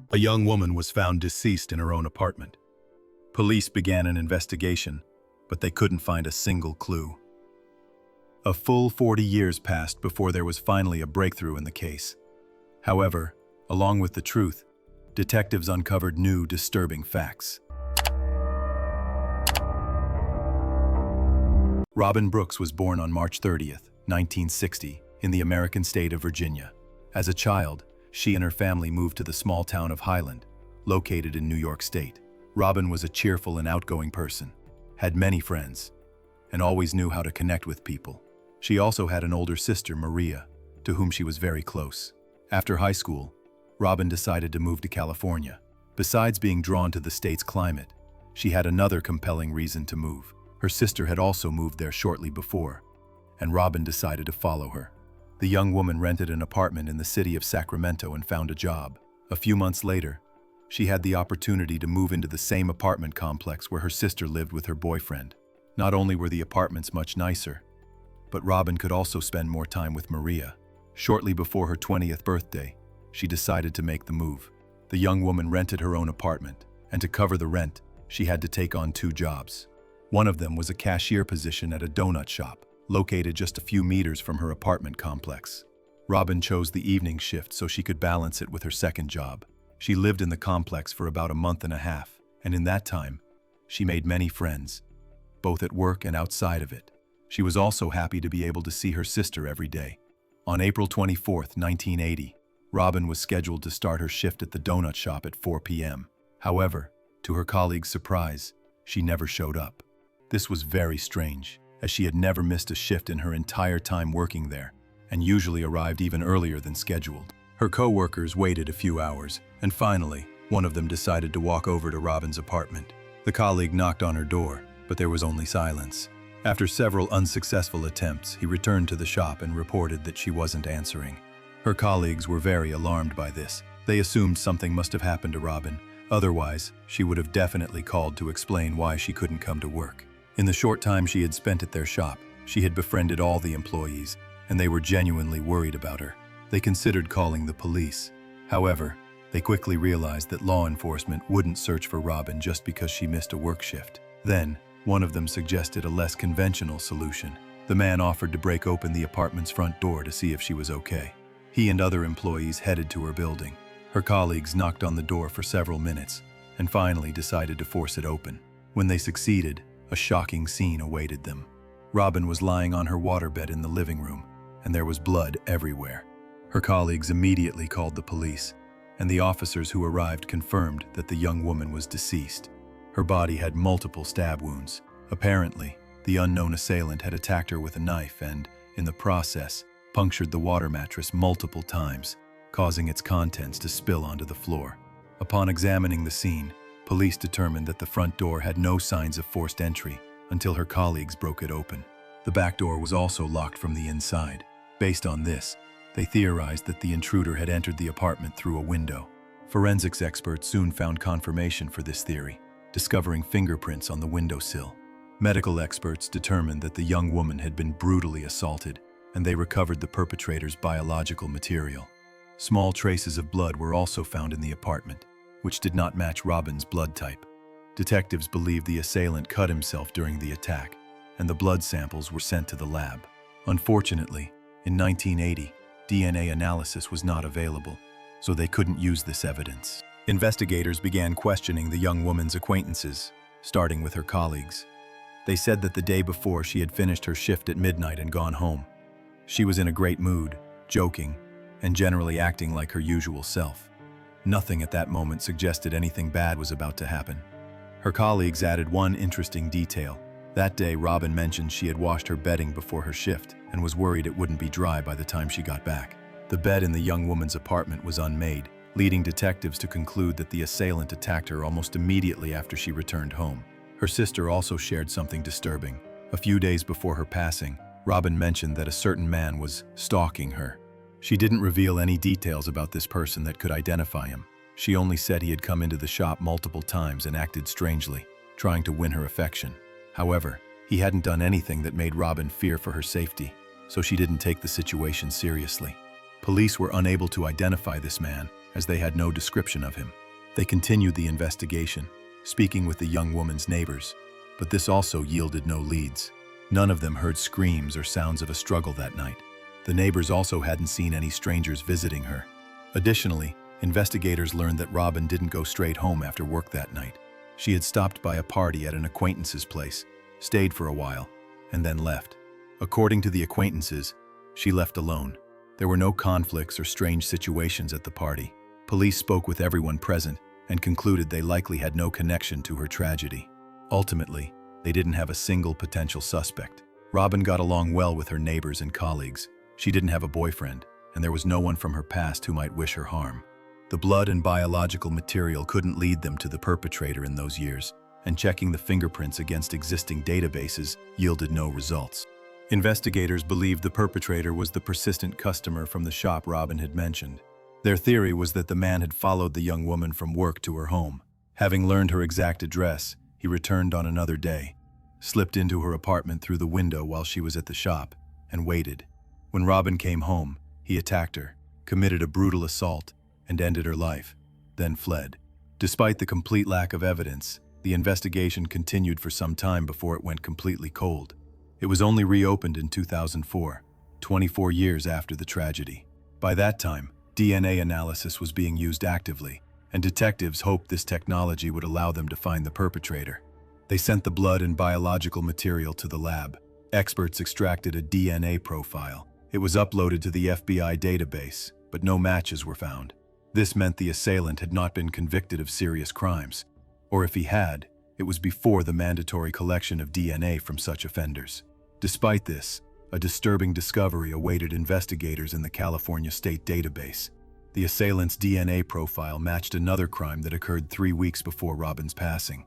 A young woman was found deceased in her own apartment. Police began an investigation, but they couldn't find a single clue. A full 40 years passed before there was finally a breakthrough in the case. However, along with the truth, detectives uncovered new, disturbing facts. Robin Brooks was born on March 30th, 1960, in the American state of Virginia. As a child, she and her family moved to the small town of Highland, located in New York State. Robin was a cheerful and outgoing person, had many friends, and always knew how to connect with people. She also had an older sister, Maria, to whom she was very close. After high school, Robin decided to move to California. Besides being drawn to the state's climate, she had another compelling reason to move. Her sister had also moved there shortly before, and Robin decided to follow her. The young woman rented an apartment in the city of Sacramento and found a job. A few months later, she had the opportunity to move into the same apartment complex where her sister lived with her boyfriend. Not only were the apartments much nicer, but Robin could also spend more time with Maria. Shortly before her 20th birthday, she decided to make the move. The young woman rented her own apartment, and to cover the rent, she had to take on 2 jobs. One of them was a cashier position at a donut shop, located just a few meters from her apartment complex. Robin chose the evening shift so she could balance it with her second job. She lived in the complex for about a month and a half, and in that time, she made many friends, both at work and outside of it. She was also happy to be able to see her sister every day. On April 24th, 1980, Robin was scheduled to start her shift at the donut shop at 4 p.m. However, to her colleagues' surprise, she never showed up. This was very strange, as she had never missed a shift in her entire time working there, and usually arrived even earlier than scheduled. Her co-workers waited a few hours, and finally, one of them decided to walk over to Robin's apartment. The colleague knocked on her door, but there was only silence. After several unsuccessful attempts, he returned to the shop and reported that she wasn't answering. Her colleagues were very alarmed by this. They assumed something must have happened to Robin. Otherwise, she would have definitely called to explain why she couldn't come to work. In the short time she had spent at their shop, she had befriended all the employees, and they were genuinely worried about her. They considered calling the police. However, they quickly realized that law enforcement wouldn't search for Robin just because she missed a work shift. Then, one of them suggested a less conventional solution. The man offered to break open the apartment's front door to see if she was okay. He and other employees headed to her building. Her colleagues knocked on the door for several minutes and finally decided to force it open. When they succeeded, a shocking scene awaited them. Robin was lying on her waterbed in the living room, and there was blood everywhere. Her colleagues immediately called the police, and the officers who arrived confirmed that the young woman was deceased. Her body had multiple stab wounds. Apparently, the unknown assailant had attacked her with a knife and, in the process, punctured the water mattress multiple times, causing its contents to spill onto the floor. Upon examining the scene, police determined that the front door had no signs of forced entry until her colleagues broke it open. The back door was also locked from the inside. Based on this, they theorized that the intruder had entered the apartment through a window. Forensics experts soon found confirmation for this theory, discovering fingerprints on the windowsill. Medical experts determined that the young woman had been brutally assaulted, and they recovered the perpetrator's biological material. Small traces of blood were also found in the apartment, which did not match Robin's blood type. Detectives believe the assailant cut himself during the attack, and the blood samples were sent to the lab. Unfortunately, in 1980, DNA analysis was not available, so they couldn't use this evidence. Investigators began questioning the young woman's acquaintances, starting with her colleagues. They said that the day before she had finished her shift at midnight and gone home. She was in a great mood, joking, and generally acting like her usual self. Nothing at that moment suggested anything bad was about to happen. Her colleagues added one interesting detail. That day, Robin mentioned she had washed her bedding before her shift and was worried it wouldn't be dry by the time she got back. The bed in the young woman's apartment was unmade, leading detectives to conclude that the assailant attacked her almost immediately after she returned home. Her sister also shared something disturbing. A few days before her passing, Robin mentioned that a certain man was stalking her. She didn't reveal any details about this person that could identify him. She only said he had come into the shop multiple times and acted strangely, trying to win her affection. However, he hadn't done anything that made Robin fear for her safety, so she didn't take the situation seriously. Police were unable to identify this man, as they had no description of him. They continued the investigation, speaking with the young woman's neighbors, but this also yielded no leads. None of them heard screams or sounds of a struggle that night. The neighbors also hadn't seen any strangers visiting her. Additionally, investigators learned that Robin didn't go straight home after work that night. She had stopped by a party at an acquaintance's place, stayed for a while, and then left. According to the acquaintances, she left alone. There were no conflicts or strange situations at the party. Police spoke with everyone present and concluded they likely had no connection to her tragedy. Ultimately, they didn't have a single potential suspect. Robin got along well with her neighbors and colleagues. She didn't have a boyfriend, and there was no one from her past who might wish her harm. The blood and biological material couldn't lead them to the perpetrator in those years, and checking the fingerprints against existing databases yielded no results. Investigators believed the perpetrator was the persistent customer from the shop Robin had mentioned. Their theory was that the man had followed the young woman from work to her home. Having learned her exact address, he returned on another day, slipped into her apartment through the window while she was at the shop, and waited. When Robin came home, he attacked her, committed a brutal assault, and ended her life, then fled. Despite the complete lack of evidence, the investigation continued for some time before it went completely cold. It was only reopened in 2004, 24 years after the tragedy. By that time, DNA analysis was being used actively, and detectives hoped this technology would allow them to find the perpetrator. They sent the blood and biological material to the lab. Experts extracted a DNA profile. It was uploaded to the FBI database, but no matches were found. This meant the assailant had not been convicted of serious crimes, or if he had, it was before the mandatory collection of DNA from such offenders. Despite this, a disturbing discovery awaited investigators in the California State Database. The assailant's DNA profile matched another crime that occurred 3 weeks before Robin's passing.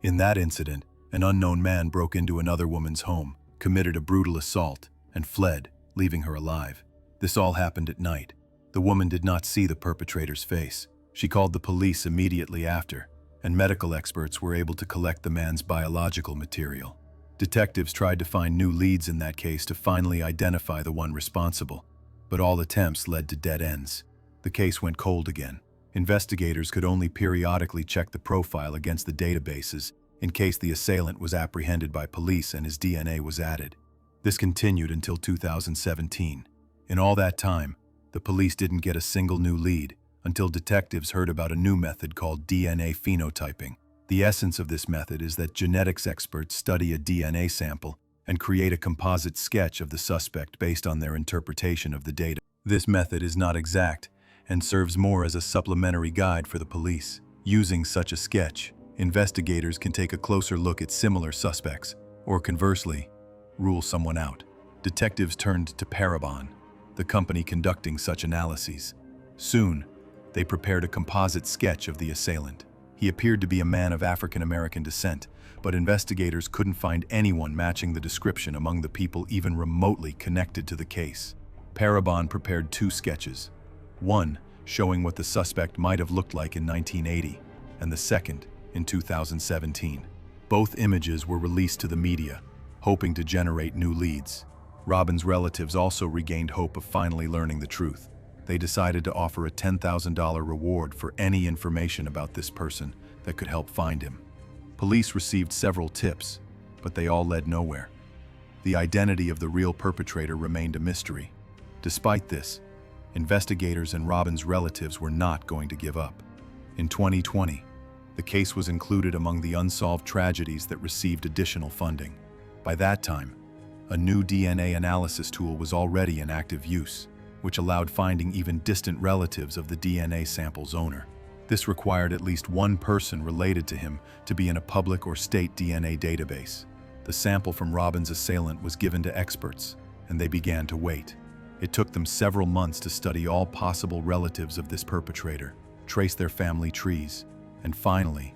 In that incident, an unknown man broke into another woman's home, committed a brutal assault, and fled, leaving her alive. This all happened at night. The woman did not see the perpetrator's face. She called the police immediately after, and medical experts were able to collect the man's biological material. Detectives tried to find new leads in that case to finally identify the one responsible, but all attempts led to dead ends. The case went cold again. Investigators could only periodically check the profile against the databases in case the assailant was apprehended by police and his DNA was added. This continued until 2017. In all that time, the police didn't get a single new lead until detectives heard about a new method called DNA phenotyping. The essence of this method is that genetics experts study a DNA sample and create a composite sketch of the suspect based on their interpretation of the data. This method is not exact and serves more as a supplementary guide for the police. Using such a sketch, investigators can take a closer look at similar suspects, or conversely, rule someone out. Detectives turned to Parabon, the company conducting such analyses. Soon, they prepared a composite sketch of the assailant. He appeared to be a man of African American descent, but investigators couldn't find anyone matching the description among the people even remotely connected to the case. Parabon prepared 2 sketches, one showing what the suspect might have looked like in 1980, and the second in 2017. Both images were released to the media, hoping to generate new leads. Robin's relatives also regained hope of finally learning the truth. They decided to offer a $10,000 reward for any information about this person that could help find him. Police received several tips, but they all led nowhere. The identity of the real perpetrator remained a mystery. Despite this, investigators and Robin's relatives were not going to give up. In 2020, the case was included among the unsolved tragedies that received additional funding. By that time, a new DNA analysis tool was already in active use, which allowed finding even distant relatives of the DNA sample's owner. This required at least one person related to him to be in a public or state DNA database. The sample from Robin's assailant was given to experts, and they began to wait. It took them several months to study all possible relatives of this perpetrator, trace their family trees, and finally,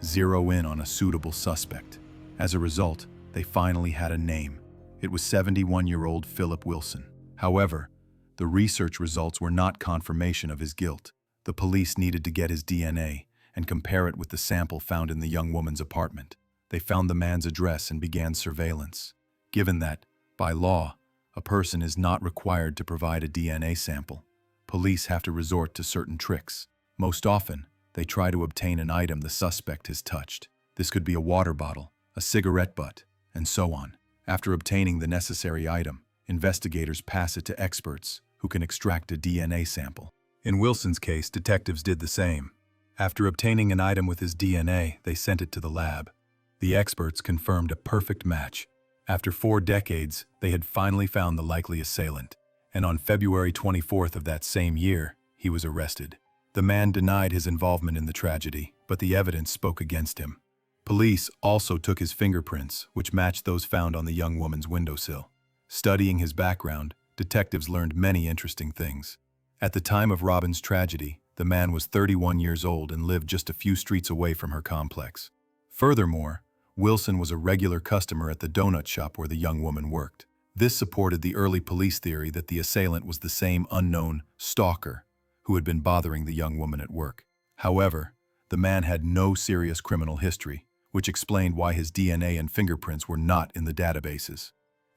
zero in on a suitable suspect. As a result, they finally had a name. It was 71-year-old Philip Wilson. However, the research results were not confirmation of his guilt. The police needed to get his DNA and compare it with the sample found in the young woman's apartment. They found the man's address and began surveillance. Given that, by law, a person is not required to provide a DNA sample, police have to resort to certain tricks. Most often, they try to obtain an item the suspect has touched. This could be a water bottle, a cigarette butt, and so on. After obtaining the necessary item, investigators pass it to experts who can extract a DNA sample. In Wilson's case, detectives did the same. After obtaining an item with his DNA, they sent it to the lab. The experts confirmed a perfect match. After 4 decades, they had finally found the likely assailant, and on February 24th of that same year, he was arrested. The man denied his involvement in the tragedy, but the evidence spoke against him. Police also took his fingerprints, which matched those found on the young woman's windowsill. Studying his background, detectives learned many interesting things. At the time of Robin's tragedy, the man was 31 years old and lived just a few streets away from her complex. Furthermore, Wilson was a regular customer at the donut shop where the young woman worked. This supported the early police theory that the assailant was the same unknown stalker who had been bothering the young woman at work. However, the man had no serious criminal history, which explained why his DNA and fingerprints were not in the databases.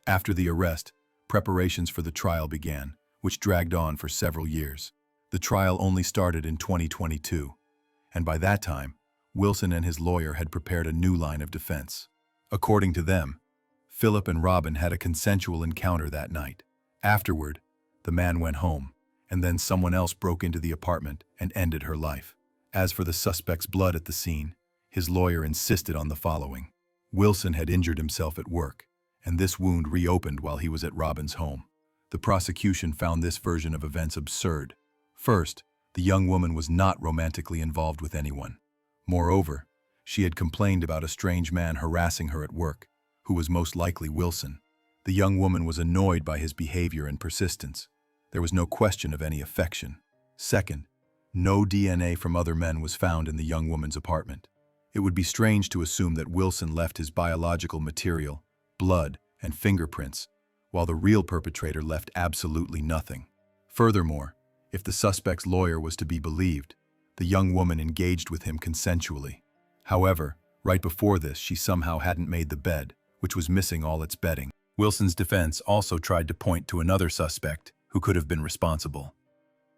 After the arrest, preparations for the trial began, which dragged on for several years. The trial only started in 2022, and by that time, Wilson and his lawyer had prepared a new line of defense. According to them, Philip and Robin had a consensual encounter that night. Afterward, the man went home, and then someone else broke into the apartment and ended her life. As for the suspect's blood at the scene, his lawyer insisted on the following. Wilson had injured himself at work, and this wound reopened while he was at Robin's home. The prosecution found this version of events absurd. First, the young woman was not romantically involved with anyone. Moreover, she had complained about a strange man harassing her at work, who was most likely Wilson. The young woman was annoyed by his behavior and persistence. There was no question of any affection. Second, no DNA from other men was found in the young woman's apartment. It would be strange to assume that Wilson left his biological material, blood, and fingerprints, while the real perpetrator left absolutely nothing. Furthermore, if the suspect's lawyer was to be believed, the young woman engaged with him consensually. However, right before this, she somehow hadn't made the bed, which was missing all its bedding. Wilson's defense also tried to point to another suspect who could have been responsible.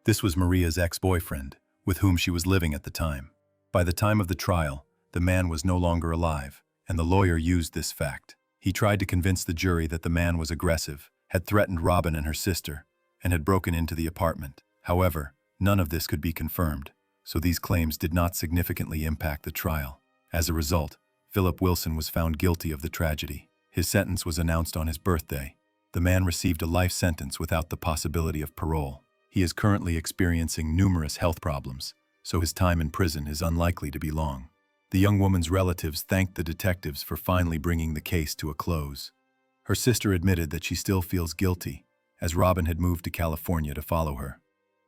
This was Maria's ex-boyfriend, with whom she was living at the time. By the time of the trial, the man was no longer alive, and the lawyer used this fact. He tried to convince the jury that the man was aggressive, had threatened Robin and her sister, and had broken into the apartment. However, none of this could be confirmed, so these claims did not significantly impact the trial. As a result, Philip Wilson was found guilty of the tragedy. His sentence was announced on his birthday. The man received a life sentence without the possibility of parole. He is currently experiencing numerous health problems, so his time in prison is unlikely to be long. The young woman's relatives thanked the detectives for finally bringing the case to a close. Her sister admitted that she still feels guilty, as Robin had moved to California to follow her.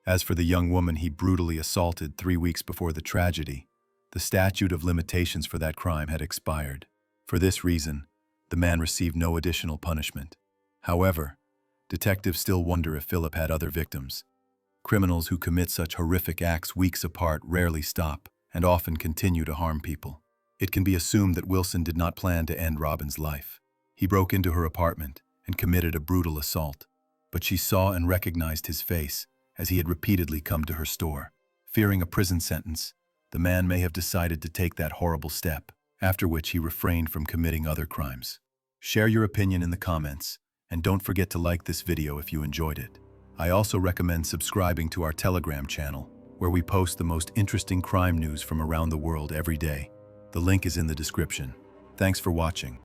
As for the young woman he brutally assaulted 3 weeks before the tragedy, the statute of limitations for that crime had expired. For this reason, the man received no additional punishment. However, detectives still wonder if Philip had other victims. Criminals who commit such horrific acts weeks apart rarely stop and often continue to harm people. It can be assumed that Wilson did not plan to end Robin's life. He broke into her apartment and committed a brutal assault, but she saw and recognized his face as he had repeatedly come to her store. Fearing a prison sentence, the man may have decided to take that horrible step, after which he refrained from committing other crimes. Share your opinion in the comments, and don't forget to like this video if you enjoyed it. I also recommend subscribing to our Telegram channel, where we post the most interesting crime news from around the world every day. The link is in the description. Thanks for watching.